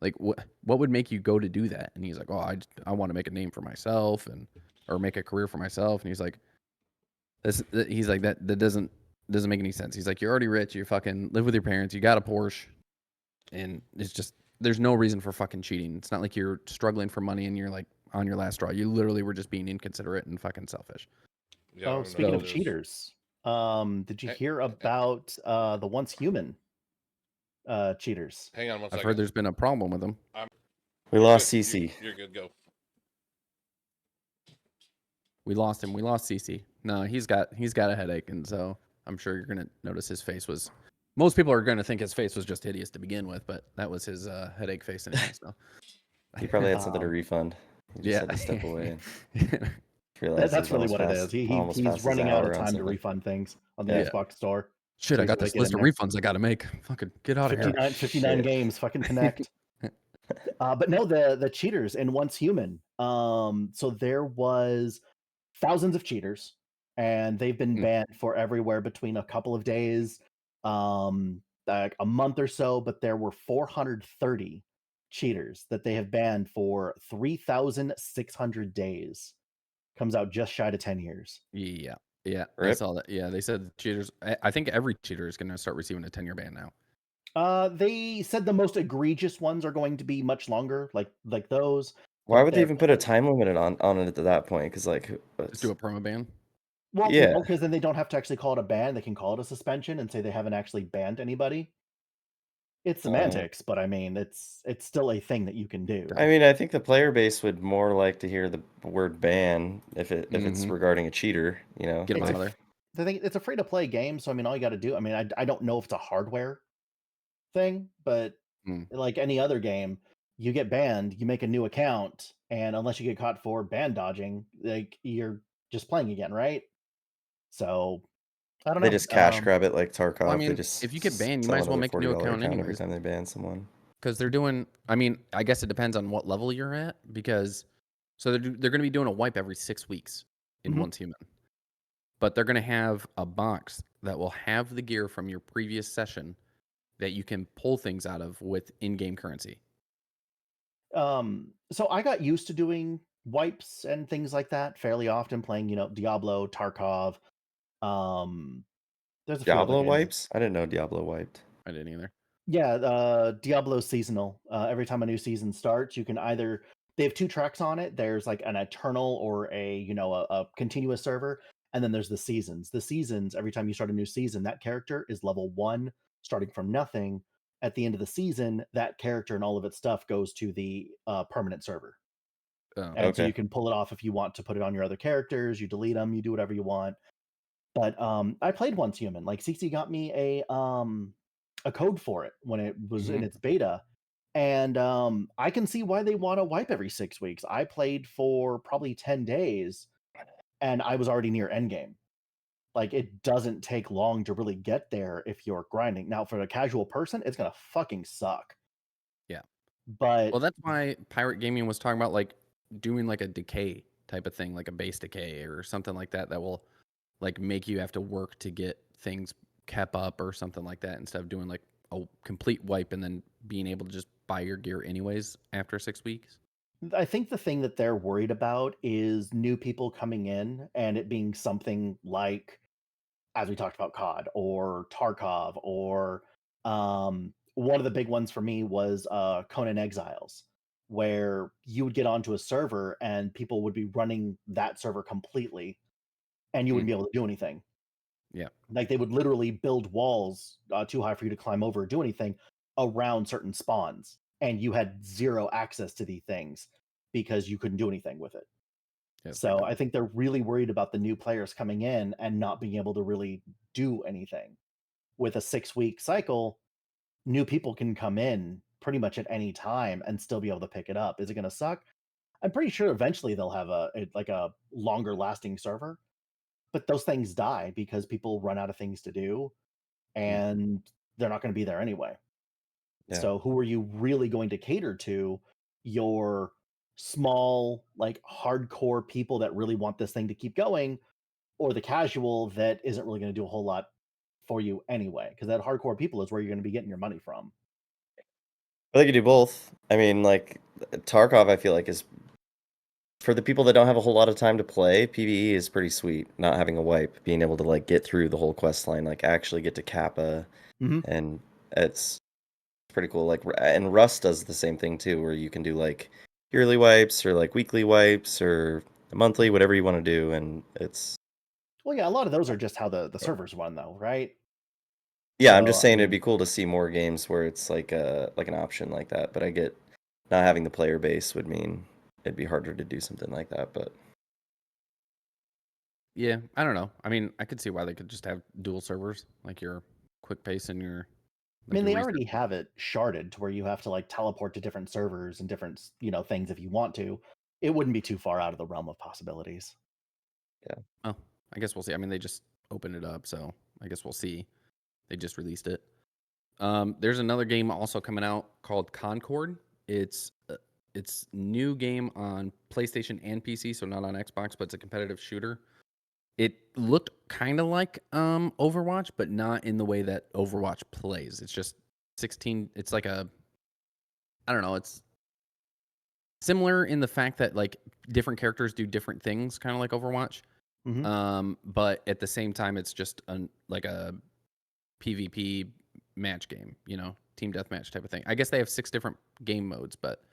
Like, what would make you go to do that? And he's like, oh, I want to make a name for myself or make a career for myself. And he's like, that doesn't make any sense. He's like, you're already rich. You fucking live with your parents. You got a Porsche, and it's just there's no reason for fucking cheating. It's not like you're struggling for money and you're like on your last straw. You literally were just being inconsiderate and fucking selfish. Yeah, I don't know speaking what of it is. cheaters, did you Hey- hear about the Once Human cheaters? Hang on one I've second. heard there's been a problem with them. We lost Good. CC. You're good. Go. We lost him. We lost CC. No, he's got a headache, and so I'm sure you're gonna notice his face was. Most people are gonna think his face was just hideous to begin with, but that was his headache face anyway. So He probably had something to refund. He just had to step away. Realized That's he was really what it almost is. past- almost He's past his running out hour of on time to something. refund things on the Yeah. Xbox store. Shit, So I got he's this gotta list get of in refunds I got to make. Fucking get out of here. 59 Shit. games, fucking connect. But no, the cheaters in Once Human. So there was thousands of cheaters, and they've been banned for everywhere between a couple of days, like a month or so. But there were 430 cheaters that they have banned for 3,600 days. Comes out just shy to 10 years. Yeah, I Rip. saw that. Yeah, they said cheaters. I think every cheater is gonna start receiving a 10-year ban now. They said the most egregious ones are going to be much longer, like those. Why would they even put a time limit on it at that point? Because like, Just do a perma ban. Well, Yeah. because then they don't have to actually call it a ban. They can call it a suspension and say they haven't actually banned anybody. It's semantics, but I mean, it's still a thing that you can do. I mean, I think the player base would more like to hear the word ban if it's regarding a cheater, you know. Get them It's out of there. The thing, it's a free to play game, so I mean, all you got to do. I mean, I don't know if it's a hardware thing, but Mm. like any other game, you get banned, you make a new account, and unless you get caught for ban dodging, like you're just playing again, right? So I don't They know. just cash grab it like Tarkov. Well, I They mean, just if you get banned, you sell might as well another make a new $40 account every anyways. time they ban someone. Because they're doing, I mean, I guess it depends on what level you're at. Because so they're going to be doing a wipe every 6 weeks in Once Human, but they're going to have a box that will have the gear from your previous session that you can pull things out of with in-game currency. So I got used to doing wipes and things like that fairly often, playing, Diablo, Tarkov. Um, there's a few other Diablo games. wipes? I didn't know Diablo wiped. I didn't either. Yeah, Diablo seasonal. Every time a new season starts, you can either they have two tracks on it. There's like an eternal or a continuous server, and then there's the seasons. The seasons, every time you start a new season, that character is level 1, starting from nothing. At the end of the season, that character and all of its stuff goes to the permanent server. Oh. And so Okay. you can pull it off if you want to put it on your other characters, you delete them, you do whatever you want. But I played Once Human. Like CC got me a code for it when it was in its beta. And I can see why they want to wipe every 6 weeks. I played for probably 10 days and I was already near endgame. Like it doesn't take long to really get there if you're grinding. Now for a casual person, it's gonna fucking suck. Yeah. But Well, that's why Pirate Gaming was talking about like doing like a decay type of thing, like a base decay or something like that will like make you have to work to get things kept up or something like that instead of doing like a complete wipe and then being able to just buy your gear anyways after 6 weeks. I think the thing that they're worried about is new people coming in and it being something like, as we talked about, COD or Tarkov, or one of the big ones for me was Conan Exiles, where you would get onto a server and people would be running that server completely and you wouldn't be able to do anything. Yeah. Like they would literally build walls too high for you to climb over or do anything around certain spawns, and you had zero access to the things because you couldn't do anything with it. Yeah. So I think they're really worried about the new players coming in and not being able to really do anything. With a 6-week cycle, new people can come in pretty much at any time and still be able to pick it up. Is it going to suck? I'm pretty sure eventually they'll have a longer lasting server, but those things die because people run out of things to do and they're not going to be there anyway. Yeah. So who are you really going to cater to? Your small, like hardcore people that really want this thing to keep going, or the casual that isn't really going to do a whole lot for you anyway? Because that hardcore people is where you're going to be getting your money from. I think you do both. I mean, like Tarkov, I feel like is for the people that don't have a whole lot of time to play. PvE is pretty sweet. Not having a wipe, being able to like get through the whole quest line, like actually get to Kappa, and it's pretty cool. Like, and Rust does the same thing too, where you can do like yearly wipes or like weekly wipes or monthly, whatever you want to do, and it's. Well, yeah, a lot of those are just how the servers run, though, right? Yeah, I'm just So, saying it'd be cool to see more games where it's like an option like that. But I get not having the player base would mean it'd be harder to do something like that. But Yeah, I don't know. I mean, I could see why they could just have dual servers, like your quick pace and your. I mean, they already have it sharded to where you have to like teleport to different servers and different, things if you want to. It wouldn't be too far out of the realm of possibilities. yeah. Oh, I guess we'll see. I mean, they just opened it up, so I guess we'll see. They just released it. There's another game also coming out called Concord. It's new game on PlayStation and PC, so not on Xbox, but it's a competitive shooter. It looked kind of like Overwatch, but not in the way that Overwatch plays. It's just 16. It's like I don't know. It's similar in the fact that like different characters do different things, kind of like Overwatch. But at the same time, it's just like a PvP match game, team deathmatch type of thing. I guess they have 6 different game modes, but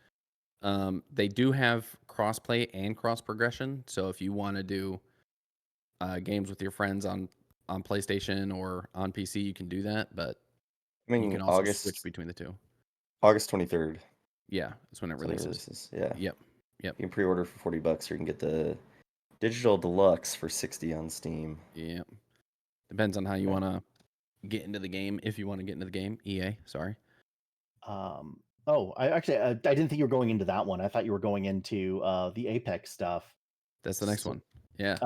they do have crossplay and cross progression. So if you want to do games with your friends on PlayStation or on PC, you can do that. But I You mean, can also switch between the two. August 23rd. Yeah, that's when it releases. Yeah. Yep. You can pre-order for $40, or you can get the digital deluxe for $60 on Steam. Yep. Depends on how you want to get into the game. If you want to get into the game, EA. Sorry. Oh, I didn't think you were going into that one. I thought you were going into the Apex stuff. That's the next one. Yeah.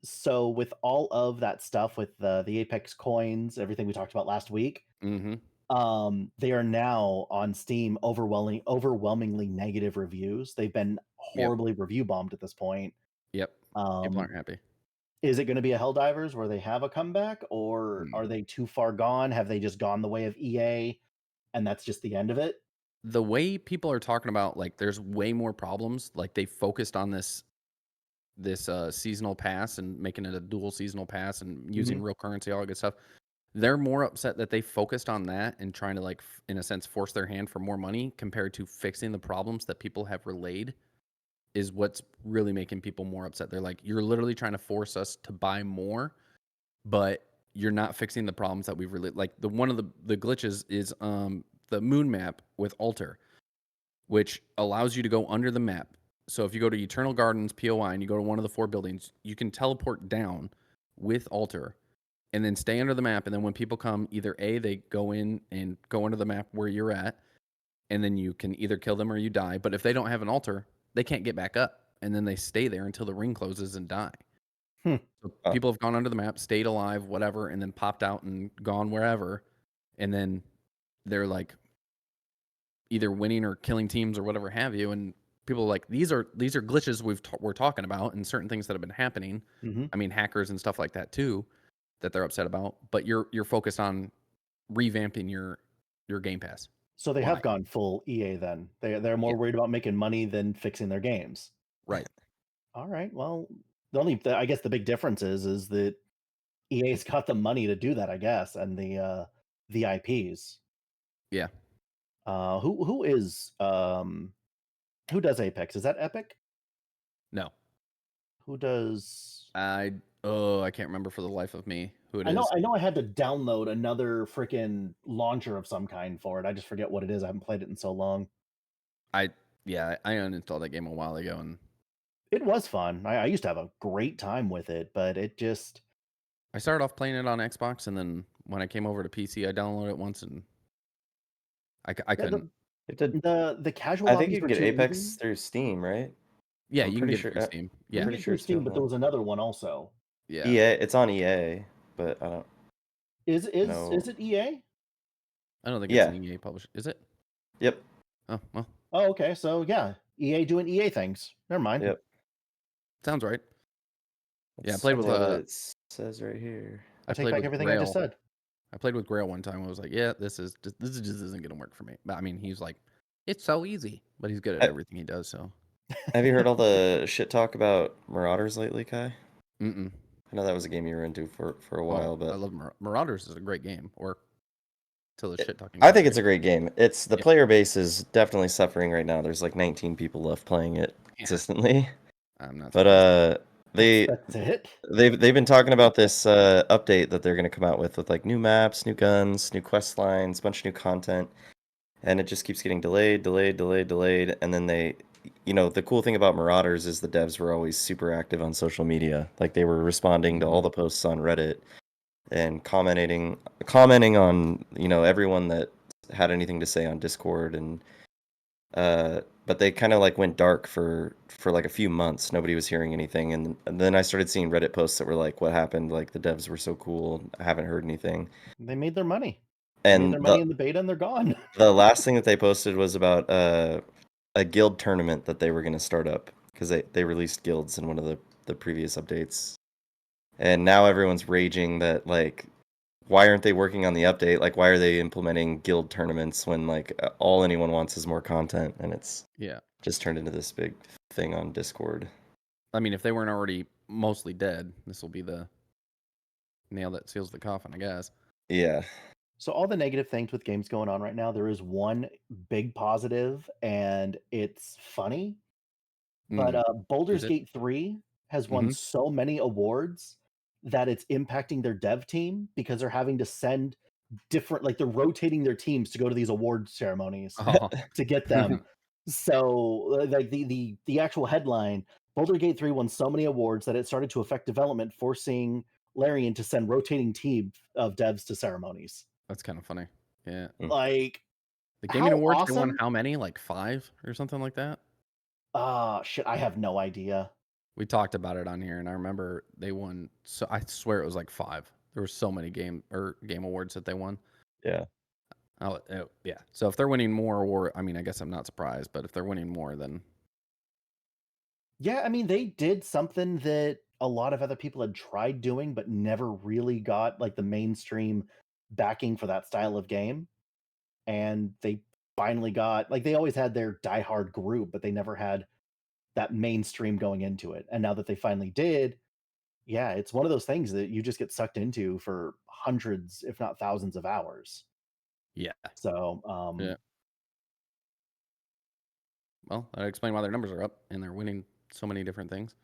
So with all of that stuff, with the Apex coins, everything we talked about last week, they are now on Steam overwhelmingly negative reviews. They've been horribly review bombed at this point. Yep. People aren't happy. Is it going to be a Helldivers where they have a comeback, or are they too far gone? Have they just gone the way of EA, and that's just the end of it? The way people are talking about, like, there's way more problems. Like, they focused on this seasonal pass and making it a dual seasonal pass and using real currency, all that good stuff. They're more upset that they focused on that and trying to, like, in a sense, force their hand for more money compared to fixing the problems that people have relayed is what's really making people more upset. They're like, you're literally trying to force us to buy more, but you're not fixing the problems that we've really, like, one of the glitches is the moon map with Alter, which allows you to go under the map. So if you go to Eternal Gardens, POI, and you go to one of the 4 buildings, you can teleport down with Alter and then stay under the map. And then when people come, either A, they go in and go under the map where you're at, and then you can either kill them or you die. But if they don't have an Alter, they can't get back up. And then they stay there until the ring closes and die. So people have gone under the map, stayed alive, whatever, and then popped out and gone wherever. And then they're like either winning or killing teams or whatever have you. And people are like, these are glitches we're talking about and certain things that have been happening. I mean, hackers and stuff like that too, that they're upset about. But you're focused on revamping your Game Pass. So they have gone full EA then. They're more worried about making money than fixing their games. Right. All right. Well, I guess the big difference is that EA's got the money to do that, I guess, and the IPs. Yeah. Who does Apex? Is that Epic? No. Who does? I can't remember for the life of me who it is. I know I had to download another freaking launcher of some kind for it. I just forget what it is. I haven't played it in so long. I uninstalled that game a while ago, and it was fun. I used to have a great time with it, but it just... I started off playing it on Xbox, and then when I came over to PC, I downloaded it once, and I couldn't. The casual. I think you can get Apex through Steam, right? Yeah, you can get it through Steam. Yeah, pretty sure Steam, but there was another one also. Yeah, EA. It's on EA, but I don't. Is it EA? I don't think it's an EA publisher. Is it? Yep. Oh well. Oh, okay. So yeah, EA doing EA things. Never mind. Yep. Sounds right. I played with it says right here. I take back everything I just said. I played with Grail one time. I was like, yeah, this just isn't gonna work for me. But I mean, he's like, it's so easy, but he's good at everything he does. So. Have you heard all the shit talk about Marauders lately, Kai? I know that was a game you were into for a while, but I love Marauders is a great game. Or till the shit talking. I think it's a great game. It's the player base is definitely suffering right now. There's like 19 people left playing it consistently. I'm not. But they've been talking about this update that they're going to come out with like new maps, new guns, new quest lines, a bunch of new content, and it just keeps getting delayed, and then they. The cool thing about Marauders is the devs were always super active on social media. Like they were responding to all the posts on Reddit and commenting on, everyone that had anything to say on Discord. And but they kind of like went dark for like a few months. Nobody was hearing anything. And then I started seeing Reddit posts that were like, what happened? Like the devs were so cool. I haven't heard anything. They made their money. And they made their money in the beta and they're gone. The last thing that they posted was about a guild tournament that they were going to start up because they released guilds in one of the previous updates. And now everyone's raging that, like, why aren't they working on the update? Like, why are they implementing guild tournaments when, like, all anyone wants is more content? And it's just turned into this big thing on Discord. I mean, if they weren't already mostly dead, this will be the nail that seals the coffin, I guess. Yeah. So all the negative things with games going on right now, there is one big positive, and it's funny. But Baldur's Gate 3 has won so many awards that it's impacting their dev team because they're having to send different, like they're rotating their teams to go to these award ceremonies Oh, to get them. So like the actual headline, Baldur's Gate 3 won so many awards that it started to affect development, forcing Larian to send rotating team of devs to ceremonies. that's kind of funny. Yeah. Like, The Gaming how Awards, they won awesome? how many? Like 5 or something like that? Shit, I have no idea. We talked about it on here, and I remember they won. So I swear it was like 5. There were so many game awards that they won. Yeah. Oh, yeah. So if they're winning more, or I mean, I guess I'm not surprised. But if they're winning more, then Yeah, I mean, they did something that a lot of other people had tried doing, but never really got like the mainstream backing for that style of game. And they finally got, like, they always had their diehard group, but they never had that mainstream going into it. And now that they finally did, yeah, it's one of those things that you just get sucked into for hundreds, if not thousands of hours. yeah. So, Yeah. Well, that explains why their numbers are up and they're winning so many different things.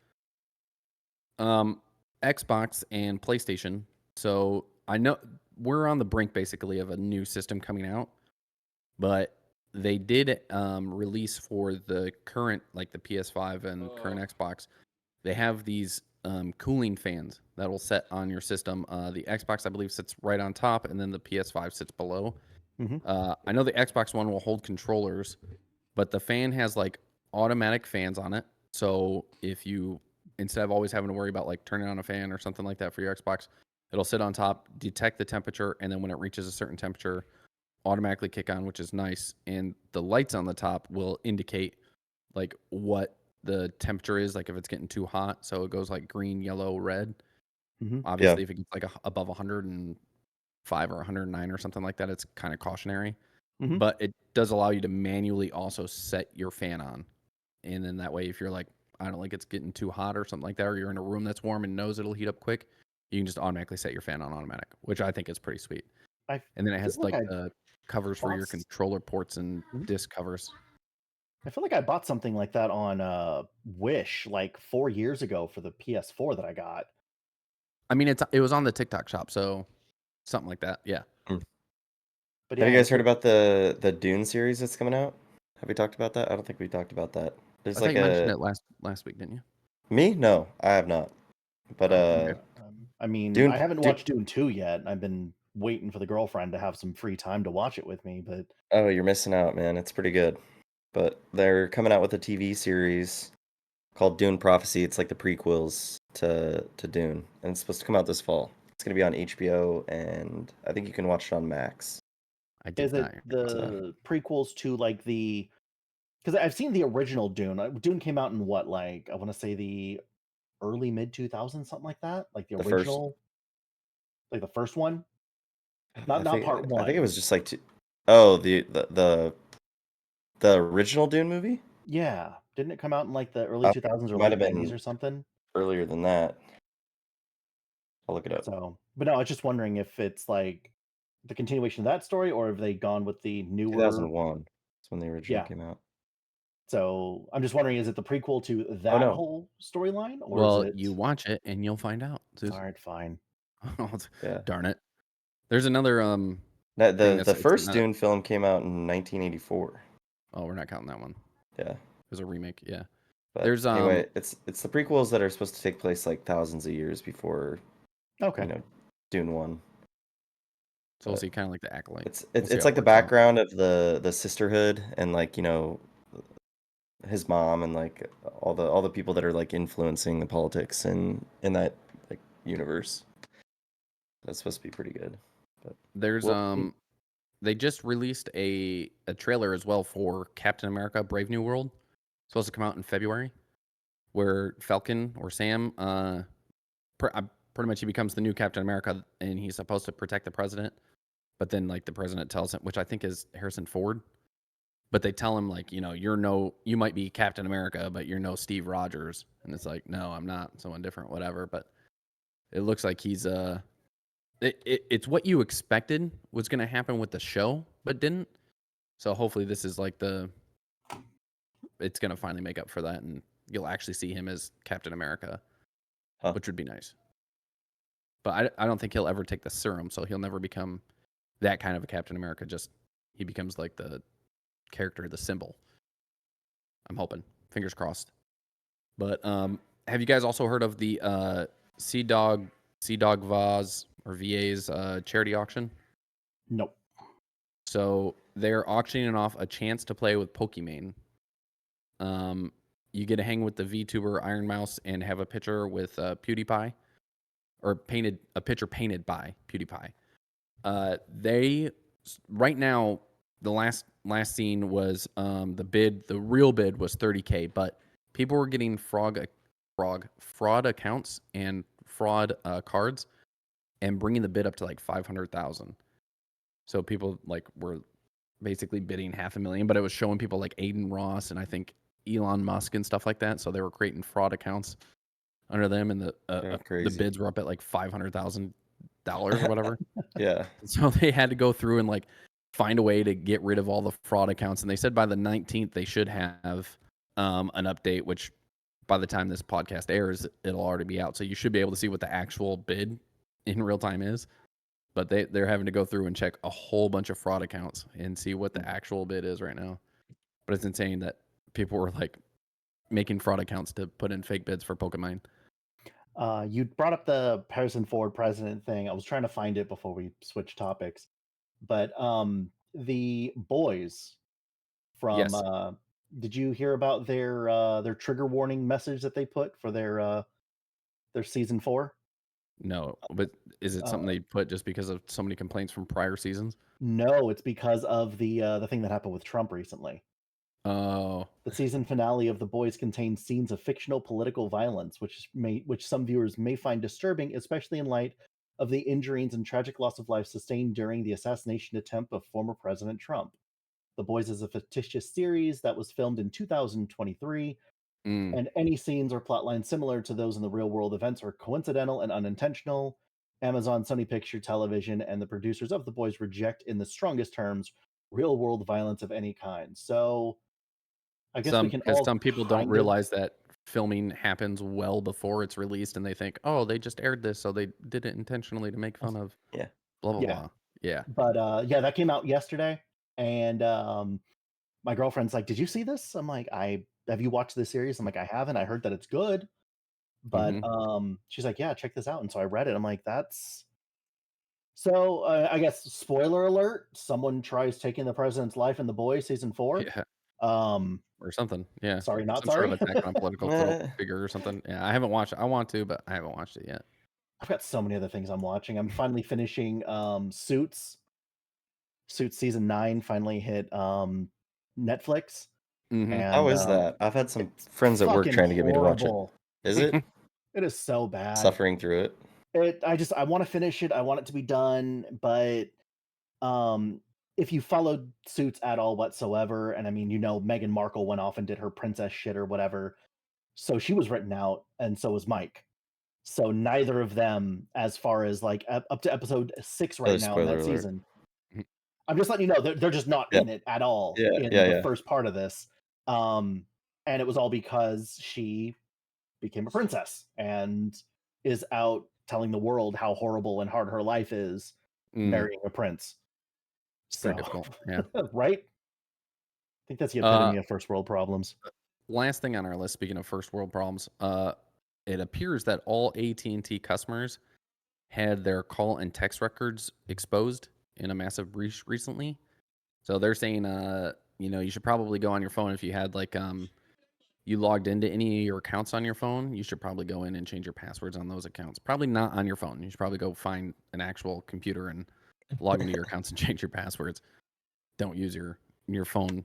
Xbox and PlayStation. So I know we're on the brink basically of a new system coming out, but they did release for the current, like the PS5 and current Xbox. They have these cooling fans that will set on your system. The Xbox, I believe, sits right on top, and then the PS5 sits below. I know the Xbox one will hold controllers, but the fan has like automatic fans on it. So if you, instead of always having to worry about like turning on a fan or something like that for your Xbox, it'll sit on top, detect the temperature, and then when it reaches a certain temperature, automatically kick on, which is nice. And the lights on the top will indicate like what the temperature is, like if it's getting too hot. So it goes like green, yellow, red. Obviously, if it gets like above 105 or 109 or something like that, it's kind of cautionary. But it does allow you to manually also set your fan on. And then that way, if you're like, I don't like it's getting too hot or something like that, or you're in a room that's warm and knows it'll heat up quick, you can just automatically set your fan on automatic, which I think is pretty sweet. I And then it has feel like like I the covers for your bought s- controller ports and disc covers. I feel like I bought something like that on Wish like 4 years ago for the PS4 that I got. I mean, it was on the TikTok shop, so something like that. Yeah. But Have yeah, you guys heard about the Dune series that's coming out? Have we talked about that? I don't think we talked about that. There's I like think you mentioned a it last week, didn't you? me? No, I have not. But Okay. I mean, Dune I haven't Dune watched Dune 2 yet. I've been waiting for the girlfriend to have some free time to watch it with me, but Oh, you're missing out, man. It's pretty good. But they're coming out with a TV series called Dune Prophecy. It's like the prequels to Dune, and it's supposed to come out this fall. It's going to be on HBO, and I think you can watch it on Max. I did is not. it the prequels to like the, because I've seen the original Dune. Dune came out in what, like, I want to say the early mid 2000s, something like that, like the The first, original, like the first one, I not think part I think it one. was just like oh, the original Dune movie. Yeah, didn't it come out in like the early 2000s or Might late have 90s been or something? earlier than that. I'll look it up. So, but no, I was just wondering if it's like the continuation of that story, or have they gone with the newer? 2001. That's when the original Yeah. came out. So I'm just wondering, is it the prequel to that no. whole storyline, or is Well, it? you watch it and you'll find out. All right, fine. Yeah. Darn it. There's another The thing the that's first not, Dune film came out in 1984. oh, we're not counting that one. Yeah. There's a remake, yeah. But There's anyway, it's the prequels that are supposed to take place like thousands of years before, Okay. Dune 1. so we'll see kind of like the acolyte. It's We'll see it's how like it the works out. background of the sisterhood and like, his mom and like all the people that are like influencing the politics in that like universe. That's supposed to be pretty good. But There's we'll see. they just released a trailer as well for Captain America Brave New World. It's supposed to come out in February, where Falcon or Sam pretty much he becomes the new Captain America and he's supposed to protect the president. But then like the president tells him, which I think is Harrison Ford, but they tell him like, you might be Captain America, but you're no Steve Rogers. And it's like, no, I'm not, someone different, whatever. But it looks like he's it's what you expected was going to happen with the show, but didn't. So hopefully this is like it's going to finally make up for that, and you'll actually see him as Captain America, which would be nice. But I don't think he'll ever take the serum, so he'll never become that kind of a Captain America. Just he becomes like the character, the symbol. I'm hoping. Fingers crossed. But have you guys also heard of the Sea Dog Vaz or VA's charity auction? Nope. So they're auctioning off a chance to play with Pokemane. You get to hang with the VTuber Iron Mouse and have a picture with PewDiePie, or a picture painted by PewDiePie. They right now, the last scene was the real bid was $30K, but people were getting fraud accounts and fraud cards and bringing the bid up to like 500,000. So people like were basically bidding $500,000, but it was showing people like Aiden Ross and I think Elon Musk and stuff like that. So they were creating fraud accounts under them, and the bids were up at like $500,000 or whatever. Yeah. So they had to go through and like find a way to get rid of all the fraud accounts. And they said by the 19th they should have an update, which by the time this podcast airs, it'll already be out. So you should be able to see what the actual bid in real time is. But they're having to go through and check a whole bunch of fraud accounts and see what the actual bid is right now. But it's insane that people were like making fraud accounts to put in fake bids for Pokemane. You brought up the Harrison Ford president thing. I was trying to find it before we switch topics. But the boys from Yes. did you hear about their trigger warning message that they put for their season 4? No, but is it something they put just because of so many complaints from prior seasons? No, it's because of the thing that happened with Trump recently. Oh, The season finale of The Boys contains scenes of fictional political violence, which some viewers may find disturbing, especially in light of the injuries and tragic loss of life sustained during the assassination attempt of former President Trump. The Boys is a fictitious series that was filmed in 2023, and any scenes or plotlines similar to those in the real-world events are coincidental and unintentional. Amazon, Sony Picture Television, and the producers of The Boys reject in the strongest terms real-world violence of any kind. So I guess we can all some people don't kind of- realize that filming happens well before it's released, and they think, oh, they just aired this, so they did it intentionally to make fun of Yeah. blah blah Yeah. blah. Yeah. But yeah, that came out yesterday, and my girlfriend's like, "Did you see this?" I'm like, have you watched this series?" I'm like, "I haven't. I heard that it's good." But she's like, "Yeah, check this out." And so I read it. I'm like, that's so I guess spoiler alert, someone tries taking the president's life in The Boys season 4. Yeah. Or something. Yeah. Sorry, not Some sorry. sort of attack on a political figure or something. Yeah, I haven't watched it. I want to, but I haven't watched it yet. I've got so many other things I'm watching. I'm finally finishing Suits. Suits season 9 finally hit Netflix. Mm-hmm. And How is that? I've had some friends at work trying to get me to watch it. Is it? It is so bad. Suffering through it? I want to finish it. I want it to be done, but if you followed Suits at all whatsoever, and I mean, Meghan Markle went off and did her princess shit or whatever, so she was written out, and so was Mike. So neither of them, as far as like up to episode 6 right now in that season. I'm just letting you know they're just not in it at all in the first part of this. And it was all because she became a princess and is out telling the world how horrible and hard her life is marrying a prince. It's very difficult. Yeah. Right? I think that's the epitome of first world problems. Last thing on our list, speaking of first world problems, it appears that all AT&T customers had their call and text records exposed in a massive breach recently. So they're saying, you should probably go on your phone if you had like you logged into any of your accounts on your phone. You should probably go in and change your passwords on those accounts. Probably not on your phone. You should probably go find an actual computer and log into your accounts and change your passwords. Don't use your phone.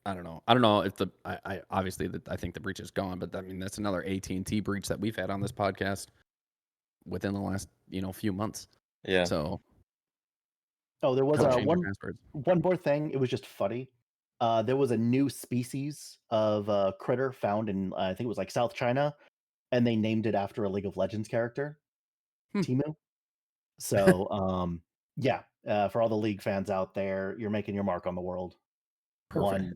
I don't know if I obviously I think the breach is gone, but I mean that's another AT&T breach that we've had on this podcast within the last few months. Yeah. So there was one more thing. It was just funny. There was a new species of critter found in I think it was like South China, and they named it after a League of Legends character, Timu. So for all the League fans out there, you're making your mark on the world. Perfect.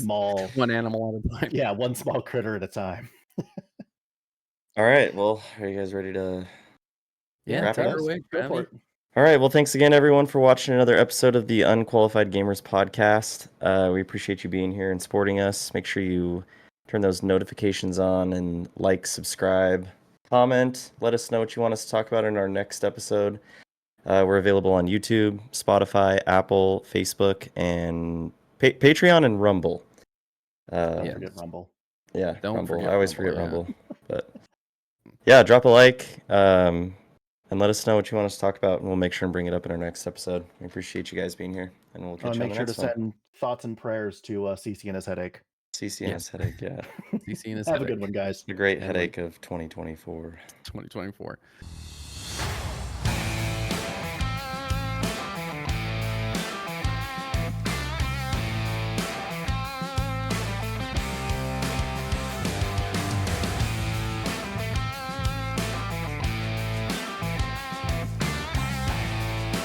One animal at a time. Yeah, one small critter at a time. All right. Well, are you guys ready to wrap it up? Go for it. All right. Well, thanks again, everyone, for watching another episode of the Unqualified Gamers podcast. We appreciate you being here and supporting us. Make sure you turn those notifications on and like, subscribe, comment. Let us know what you want us to talk about in our next episode. We're available on YouTube, Spotify, Apple, Facebook, and Patreon and Rumble. Don't Yeah. forget Rumble. Yeah, Don't Rumble. forget I always Rumble, forget yeah. Rumble. But yeah, drop a like and let us know what you want us to talk about, and we'll make sure and bring it up in our next episode. We appreciate you guys being here, and we'll catch you on Make the sure to next one. send thoughts and prayers to CC and his headache. CC and his headache, yeah. CC and his Have a headache. good one, guys. The great Have a headache of 2024. 2024.